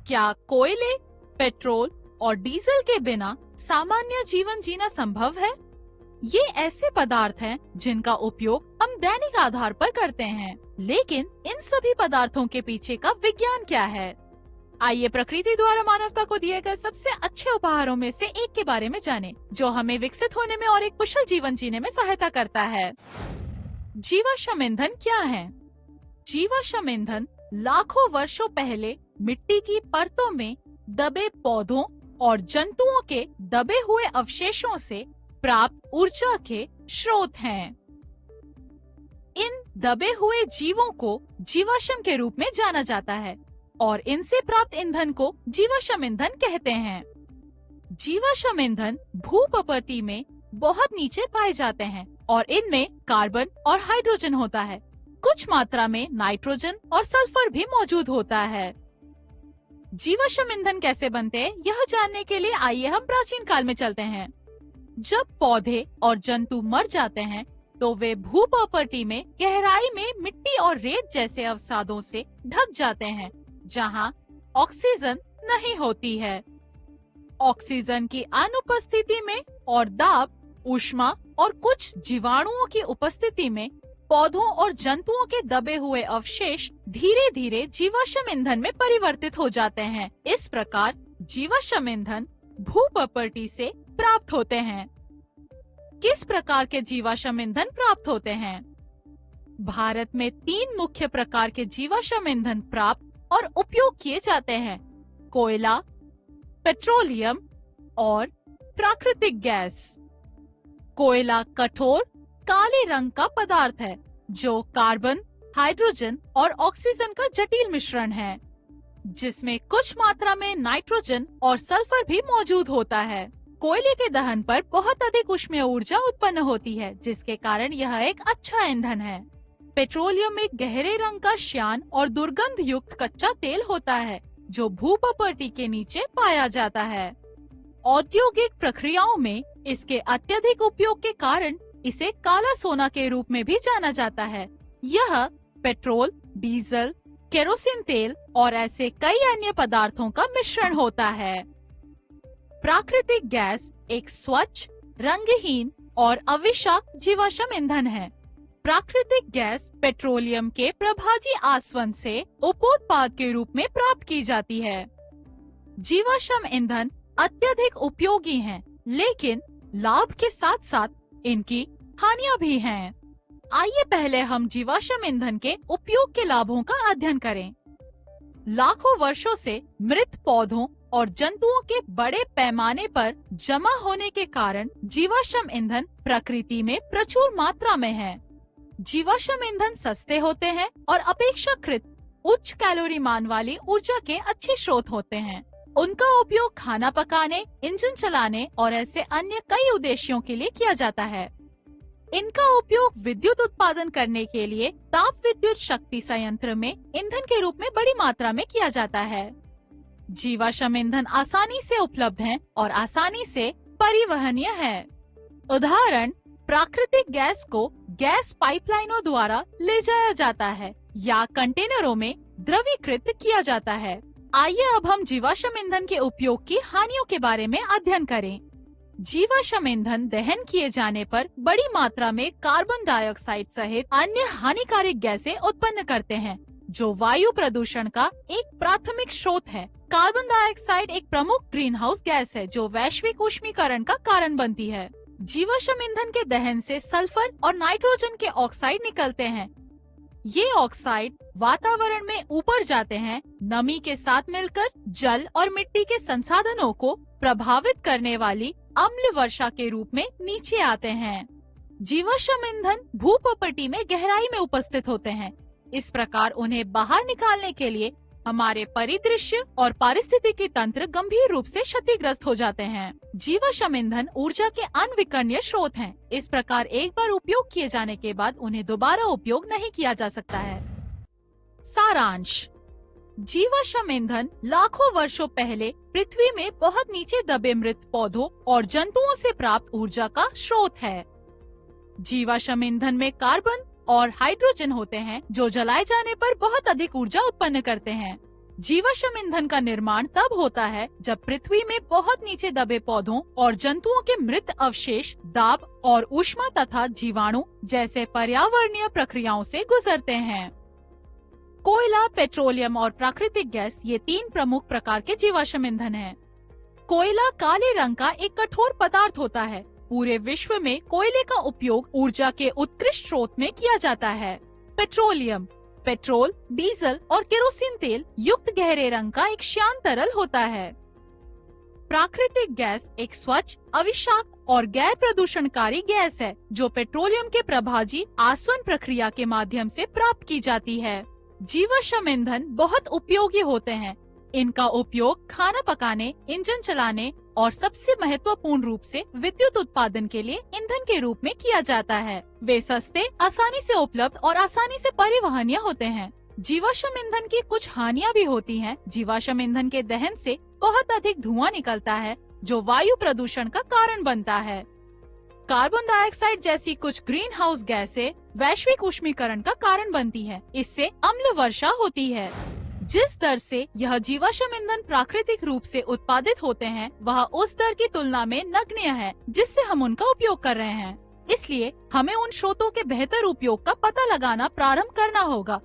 क्या कोयले, पेट्रोल और डीजल के बिना सामान्य जीवन जीना संभव है? ये ऐसे पदार्थ हैं जिनका उपयोग हम दैनिक आधार पर करते हैं, लेकिन इन सभी पदार्थों के पीछे का विज्ञान क्या है? आइए प्रकृति द्वारा मानवता को दिए गए सबसे अच्छे उपहारों में से एक के बारे में जानें, जो हमें विकसित होने में और एक कुशल जीवन जीने में सहायता करता है। जीवाश्म ईंधन क्या है? जीवाश्म ईंधन लाखों वर्षों पहले मिट्टी की परतों में दबे पौधों और जंतुओं के दबे हुए अवशेषों से प्राप्त ऊर्जा के स्रोत हैं। इन दबे हुए जीवों को जीवाश्म के रूप में जाना जाता है और इनसे प्राप्त ईंधन को जीवाश्म ईंधन कहते हैं। जीवाश्म ईंधन भूप्रकृति में बहुत नीचे पाए जाते हैं और इनमें कार्बन और हाइड्रोजन होता है। कुछ मात्रा में नाइट्रोजन और सल्फर भी मौजूद होता है। जीवाश्म ईंधन कैसे बनते हैं, यह जानने के लिए आइए हम प्राचीन काल में चलते हैं। जब पौधे और जंतु मर जाते हैं तो वे भूप्रकृति में गहराई में मिट्टी और रेत जैसे अवसादों से ढक जाते हैं, जहां ऑक्सीजन नहीं होती है। ऑक्सीजन की अनुपस्थिति में और दाब, ऊष्मा और कुछ जीवाणुओं की उपस्थिति में पौधों और जंतुओं के दबे हुए अवशेष धीरे धीरे जीवाश्म ईंधन में परिवर्तित हो जाते हैं। इस प्रकार जीवाश्म ईंधन भूप्रकृति से प्राप्त होते हैं। किस प्रकार के जीवाश्म ईंधन प्राप्त होते हैं? भारत में 3 मुख्य प्रकार के जीवाश्म ईंधन प्राप्त और उपयोग किए जाते हैं: कोयला, पेट्रोलियम और प्राकृतिक गैस। कोयला कठोर काले रंग का पदार्थ है जो कार्बन, हाइड्रोजन और ऑक्सीजन का जटिल मिश्रण है, जिसमें कुछ मात्रा में नाइट्रोजन और सल्फर भी मौजूद होता है। कोयले के दहन पर बहुत अधिक ऊष्मीय ऊर्जा उत्पन्न होती है, जिसके कारण यह एक अच्छा ईंधन है। पेट्रोलियम एक गहरे रंग का श्यान और दुर्गंध युक्त कच्चा तेल होता है जो भूप्रकृति के नीचे पाया जाता है। औद्योगिक प्रक्रियाओं में इसके अत्यधिक उपयोग के कारण इसे काला सोना के रूप में भी जाना जाता है। यह पेट्रोल, डीजल, केरोसिन तेल और ऐसे कई अन्य पदार्थों का मिश्रण होता है। प्राकृतिक गैस एक स्वच्छ, रंगहीन और अविषाक्त जीवाश्म ईंधन है। प्राकृतिक गैस पेट्रोलियम के प्रभाजी आसवन से उपोत्पाद के रूप में प्राप्त की जाती है। जीवाश्म ईंधन अत्यधिक उपयोगी हैं, लेकिन लाभ के साथ साथ इनकी हानियां भी हैं। आइए पहले हम जीवाश्म ईंधन के उपयोग के लाभों का अध्ययन करें। लाखों वर्षों से मृत पौधों और जंतुओं के बड़े पैमाने पर जमा होने के कारण जीवाश्म ईंधन प्रकृति में प्रचुर मात्रा में है। जीवाश्म ईंधन सस्ते होते हैं और अपेक्षाकृत उच्च कैलोरी मान वाली ऊर्जा के अच्छे स्रोत होते हैं। उनका उपयोग खाना पकाने, इंजन चलाने और ऐसे अन्य कई उद्देश्यों के लिए किया जाता है। इनका उपयोग विद्युत उत्पादन करने के लिए ताप विद्युत शक्ति संयंत्र में ईंधन के रूप में बड़ी मात्रा में किया जाता है। जीवाश्म ईंधन आसानी से उपलब्ध हैं और आसानी से परिवहनीय है। उदाहरण, प्राकृतिक गैस को गैस पाइपलाइनों द्वारा ले जाया जाता है या कंटेनरों में द्रवीकृत किया जाता है। आइए अब हम जीवाश्म ईंधन के उपयोग की हानियों के बारे में अध्ययन करें। जीवाश्म ईंधन दहन किए जाने पर बड़ी मात्रा में कार्बन डाइऑक्साइड सहित अन्य हानिकारक गैसें उत्पन्न करते हैं, जो वायु प्रदूषण का एक प्राथमिक स्रोत है। कार्बन डाइऑक्साइड एक प्रमुख ग्रीन हाउस गैस है जो वैश्विक ऊष्मीकरण का कारण बनती है। जीवाश्म ईंधन के दहन से सल्फर और नाइट्रोजन के ऑक्साइड निकलते हैं। ये ऑक्साइड वातावरण में ऊपर जाते हैं, नमी के साथ मिलकर जल और मिट्टी के संसाधनों को प्रभावित करने वाली अम्ल वर्षा के रूप में नीचे आते हैं। जीवाश्म ईंधन भूप्रकृति में गहराई में उपस्थित होते हैं। इस प्रकार उन्हें बाहर निकालने के लिए हमारे परिदृश्य और पारिस्थितिकी तंत्र गंभीर रूप से क्षतिग्रस्त हो जाते हैं। जीवाश्म ईंधन ऊर्जा के अनविकर्णीय स्रोत हैं। इस प्रकार एक बार उपयोग किए जाने के बाद उन्हें दोबारा उपयोग नहीं किया जा सकता है। सारांश: जीवाश्म ईंधन लाखों वर्षों पहले पृथ्वी में बहुत नीचे दबे मृत पौधों और जंतुओं से प्राप्त ऊर्जा का स्रोत है। जीवाश्म ईंधन में कार्बन और हाइड्रोजन होते हैं जो जलाए जाने पर बहुत अधिक ऊर्जा उत्पन्न करते हैं। जीवाश्म ईंधन का निर्माण तब होता है जब पृथ्वी में बहुत नीचे दबे पौधों और जंतुओं के मृत अवशेष दाब और ऊष्मा तथा जीवाणु जैसे पर्यावरणीय प्रक्रियाओं से गुजरते हैं। कोयला, पेट्रोलियम और प्राकृतिक गैस ये 3 प्रमुख प्रकार के जीवाश्म ईंधन हैं। कोयला काले रंग का एक कठोर पदार्थ होता है। पूरे विश्व में कोयले का उपयोग ऊर्जा के उत्कृष्ट स्रोत में किया जाता है। पेट्रोलियम पेट्रोल, डीजल और केरोसिन तेल युक्त गहरे रंग का एक श्यान तरल होता है। प्राकृतिक गैस एक स्वच्छ, अविषाक्त और गैर प्रदूषणकारी गैस है जो पेट्रोलियम के प्रभाजी आसवन प्रक्रिया के माध्यम से प्राप्त की जाती है। जीवाश्म ईंधन बहुत उपयोगी होते हैं। इनका उपयोग खाना पकाने, इंजन चलाने और सबसे महत्वपूर्ण रूप से विद्युत उत्पादन के लिए ईंधन के रूप में किया जाता है। वे सस्ते, आसानी से उपलब्ध और आसानी से परिवहनीय होते हैं। जीवाश्म ईंधन की कुछ हानियां भी होती हैं। जीवाश्म ईंधन के दहन से बहुत अधिक धुआं निकलता है जो वायु प्रदूषण का कारण बनता है। कार्बन डाइऑक्साइड जैसी कुछ ग्रीन हाउस गैसें वैश्विक ऊष्मीकरण का कारण बनती है। इससे अम्ल वर्षा होती है। जिस दर से यह जीवाश्म ईंधन प्राकृतिक रूप से उत्पादित होते हैं वह उस दर की तुलना में नगण्य है जिससे हम उनका उपयोग कर रहे हैं। इसलिए हमें उन स्रोतों के बेहतर उपयोग का पता लगाना प्रारंभ करना होगा